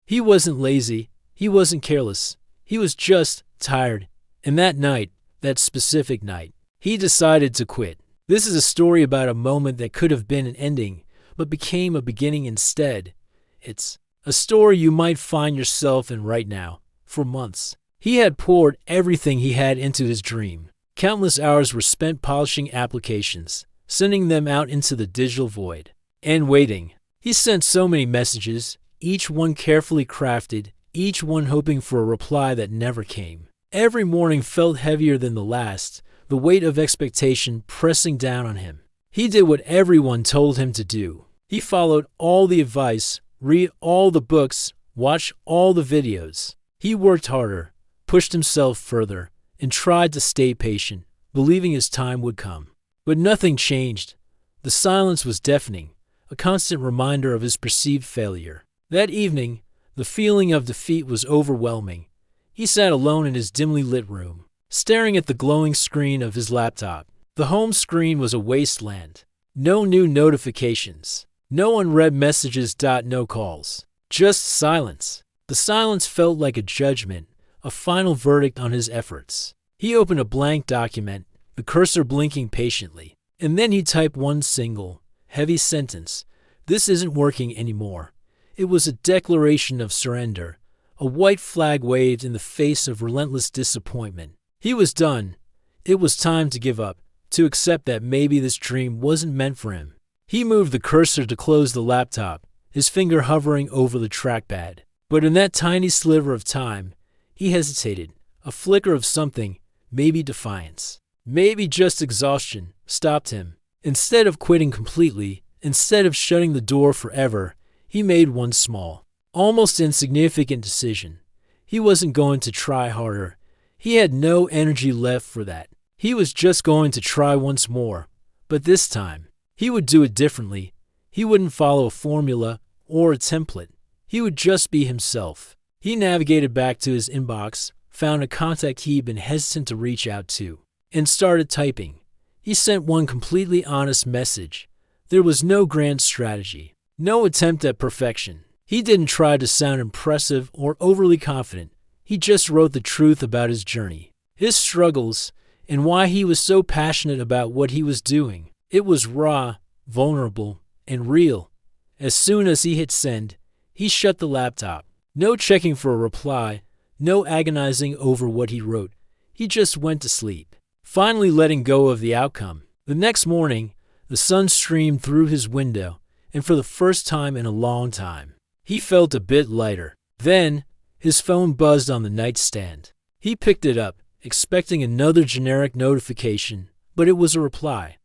He wasn't lazy. He wasn't careless. He was just tired. And that night, that specific night, he decided to quit. This is a story about a moment that could have been an ending, but became a beginning instead. It's a story you might find yourself in right now. For months, he had poured everything he had into his dream. Countless hours were spent polishing applications, sending them out into the digital void, and waiting. He sent so many messages, each one carefully crafted, each one hoping for a reply that never came. Every morning felt heavier than the last, the weight of expectation pressing down on him. He did what everyone told him to do. He followed all the advice, read all the books, watched all the videos. He worked harder, pushed himself further, and tried to stay patient, believing his time would come. But nothing changed. The silence was deafening, a constant reminder of his perceived failure. That evening, the feeling of defeat was overwhelming. He sat alone in his dimly lit room, staring at the glowing screen of his laptop. The home screen was a wasteland. No new notifications. No unread messages. No calls. Just silence. The silence felt like a judgment, a final verdict on his efforts. He opened a blank document, the cursor blinking patiently, and then he typed one single, heavy sentence. This isn't working anymore. It was a declaration of surrender, a white flag waved in the face of relentless disappointment. He was done. It was time to give up, to accept that maybe this dream wasn't meant for him. He moved the cursor to close the laptop, his finger hovering over the trackpad. But in that tiny sliver of time, he hesitated. A flicker of something, maybe defiance, maybe just exhaustion, stopped him. Instead of quitting completely, instead of shutting the door forever, he made one small, almost insignificant decision. He wasn't going to try harder. He had no energy left for that. He was just going to try once more. But this time, he would do it differently. He wouldn't follow a formula or a template. He would just be himself. He navigated back to his inbox, found a contact he'd been hesitant to reach out to, and started typing. He sent one completely honest message. There was no grand strategy, no attempt at perfection. He didn't try to sound impressive or overly confident. He just wrote the truth about his journey, his struggles, and why he was so passionate about what he was doing. It was raw, vulnerable, and real. As soon as he hit send, he shut the laptop. No checking for a reply, no agonizing over what he wrote. He just went to sleep, finally letting go of the outcome. The next morning, the sun streamed through his window, and for the first time in a long time, he felt a bit lighter. Then, his phone buzzed on the nightstand. He picked it up, expecting another generic notification, but it was a reply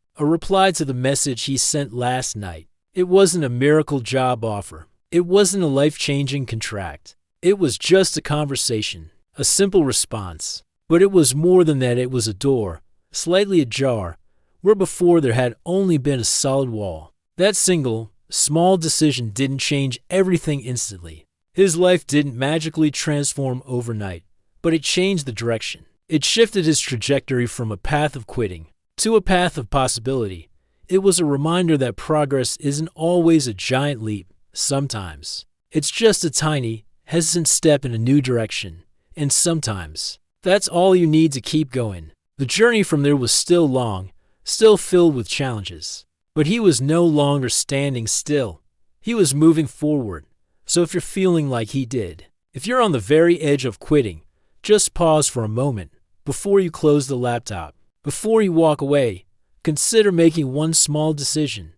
to the message he sent last night. It wasn't a miracle job offer. It wasn't a life-changing contract. It was just a conversation, a simple response. But it was more than that. It was a door, slightly ajar, where before there had only been a solid wall. That single, small decision didn't change everything instantly. His life didn't magically transform overnight, but it changed the direction. It shifted his trajectory from a path of quitting to a path of possibility. It was a reminder that progress isn't always a giant leap. Sometimes it's just a tiny, hesitant step in a new direction. And sometimes that's all you need to keep going. The journey from there was still long, still filled with challenges. But he was no longer standing still. He was moving forward. So if you're feeling like he did, if you're on the very edge of quitting, just pause for a moment before you close the laptop. Before you walk away, consider making one small decision,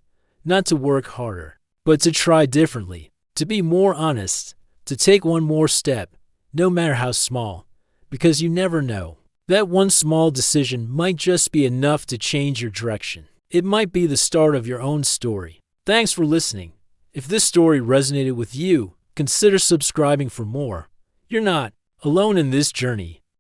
not to work harder, but to try differently, to be more honest, to take one more step, no matter how small, because you never know. That one small decision might just be enough to change your direction. It might be the start of your own story. Thanks for listening. If this story resonated with you, consider subscribing for more. You're not alone in this journey.